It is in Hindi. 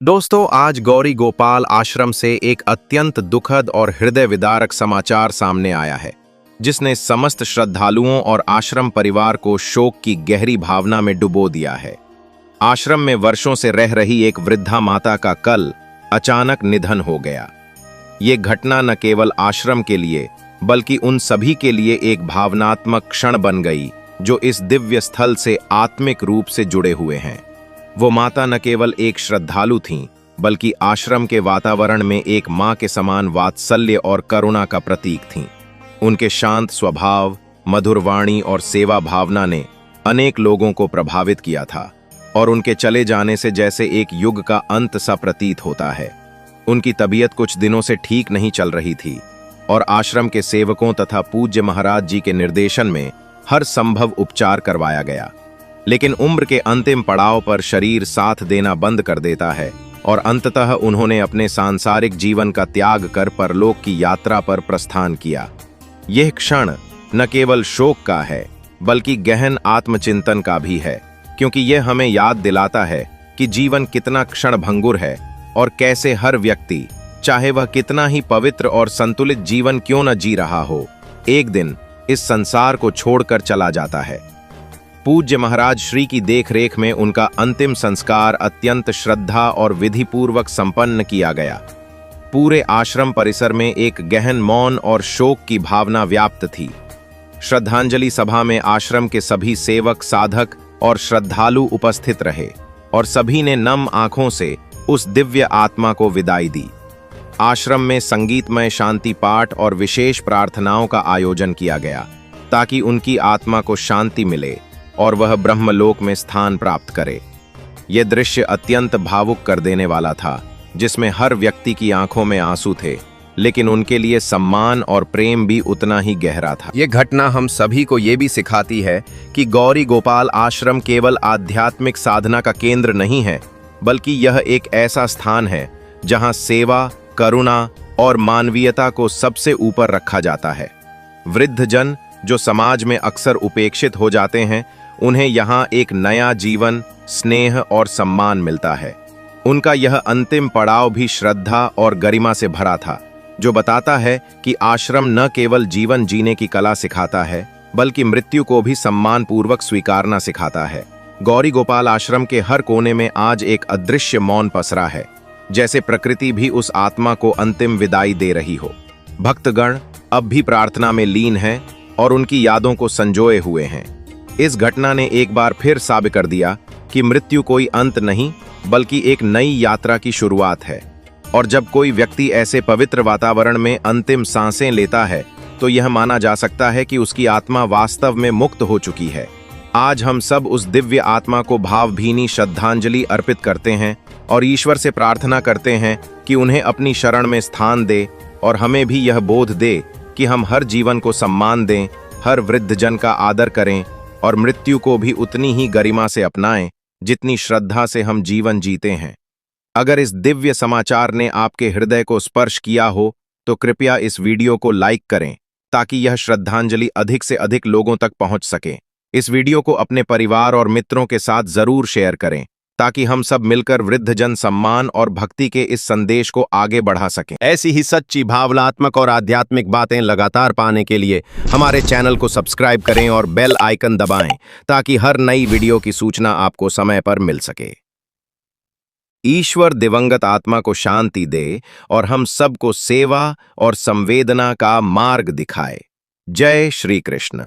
दोस्तों, आज गौरी गोपाल आश्रम से एक अत्यंत दुखद और हृदय विदारक समाचार सामने आया है, जिसने समस्त श्रद्धालुओं और आश्रम परिवार को शोक की गहरी भावना में डुबो दिया है। आश्रम में वर्षों से रह रही एक वृद्धा माता का कल अचानक निधन हो गया। ये घटना न केवल आश्रम के लिए बल्कि उन सभी के लिए एक भावनात्मक क्षण बन गई जो इस दिव्य स्थल से आत्मिक रूप से जुड़े हुए हैं। वो माता न केवल एक श्रद्धालु थीं, बल्कि आश्रम के वातावरण में एक माँ के समान वात्सल्य और करुणा का प्रतीक थीं। उनके शांत स्वभाव, मधुर वाणी और सेवा भावना ने अनेक लोगों को प्रभावित किया था और उनके चले जाने से जैसे एक युग का अंत सा प्रतीत होता है। उनकी तबीयत कुछ दिनों से ठीक नहीं चल रही थी और आश्रम के सेवकों तथा पूज्य महाराज जी के निर्देशन में हर संभव उपचार करवाया गया। लेकिन उम्र के अंतिम पड़ाव पर शरीर साथ देना बंद कर देता है और अंततः उन्होंने अपने सांसारिक जीवन का त्याग कर परलोक की यात्रा पर प्रस्थान किया। यह क्षण न केवल शोक का है बल्कि गहन आत्मचिंतन का भी है, क्योंकि यह हमें याद दिलाता है कि जीवन कितना क्षणभंगुर है और कैसे हर व्यक्ति, चाहे वह कितना ही पवित्र और संतुलित जीवन क्यों न जी रहा हो, एक दिन इस संसार को छोड़कर चला जाता है। पूज्य महाराज श्री की देखरेख में उनका अंतिम संस्कार अत्यंत श्रद्धा और विधिपूर्वक संपन्न किया गया। पूरे आश्रम परिसर में एक गहन मौन और शोक की भावना व्याप्त थी। श्रद्धांजलि सभा में आश्रम के सभी सेवक, साधक और श्रद्धालु उपस्थित रहे और सभी ने नम आंखों से उस दिव्य आत्मा को विदाई दी। आश्रम में संगीतमय शांति पाठ और विशेष प्रार्थनाओं का आयोजन किया गया ताकि उनकी आत्मा को शांति मिले और वह ब्रह्मलोक में स्थान प्राप्त करे। यह दृश्य अत्यंत भावुक कर देने वाला था, जिसमें हर व्यक्ति की आंखों में आंसू थे, लेकिन उनके लिए सम्मान और प्रेम भी उतना ही गहरा था। यह घटना हम सभी को यह भी सिखाती है कि गौरी गोपाल आश्रम केवल आध्यात्मिक साधना का केंद्र नहीं है, बल्कि यह एक ऐसा स्थान है जहां सेवा, करुणा और मानवीयता को सबसे ऊपर रखा जाता है। वृद्धजन जो समाज में अक्सर उपेक्षित हो जाते हैं, उन्हें यहाँ एक नया जीवन, स्नेह और सम्मान मिलता है। उनका यह अंतिम पड़ाव भी श्रद्धा और गरिमा से भरा था, जो बताता है कि आश्रम न केवल जीवन जीने की कला सिखाता है, बल्कि मृत्यु को भी सम्मानपूर्वक स्वीकारना सिखाता है। गौरी गोपाल आश्रम के हर कोने में आज एक अदृश्य मौन पसरा है, जैसे प्रकृति भी उस आत्मा को अंतिम विदाई दे रही हो। भक्तगण अब भी प्रार्थना में लीन हैं और उनकी यादों को संजोए हुए हैं। इस घटना ने एक बार फिर साबित कर दिया कि मृत्यु कोई अंत नहीं, बल्कि एक नई यात्रा की शुरुआत है। और जब कोई व्यक्ति ऐसे पवित्र वातावरण में अंतिम सांसें लेता है, तो यह माना जा सकता है कि उसकी आत्मा वास्तव में मुक्त हो चुकी है। आज हम सब उस दिव्य आत्मा को भावभीनी श्रद्धांजलि अर्पित करते हैं और ईश्वर से प्रार्थना करते हैं कि उन्हें अपनी शरण में स्थान दे और हमें भी यह बोध दे कि हम हर जीवन को सम्मान दें, हर वृद्धजन का आदर करें और मृत्यु को भी उतनी ही गरिमा से अपनाएं जितनी श्रद्धा से हम जीवन जीते हैं। अगर इस दिव्य समाचार ने आपके हृदय को स्पर्श किया हो, तो कृपया इस वीडियो को लाइक करें ताकि यह श्रद्धांजलि अधिक से अधिक लोगों तक पहुंच सके। इस वीडियो को अपने परिवार और मित्रों के साथ जरूर शेयर करें ताकि हम सब मिलकर वृद्धजन सम्मान और भक्ति के इस संदेश को आगे बढ़ा सकें। ऐसी ही सच्ची भावनात्मक और आध्यात्मिक बातें लगातार पाने के लिए हमारे चैनल को सब्सक्राइब करें और बेल आइकन दबाएं ताकि हर नई वीडियो की सूचना आपको समय पर मिल सके। ईश्वर दिवंगत आत्मा को शांति दे और हम सबको सेवा और संवेदना का मार्ग दिखाए। जय श्री कृष्ण।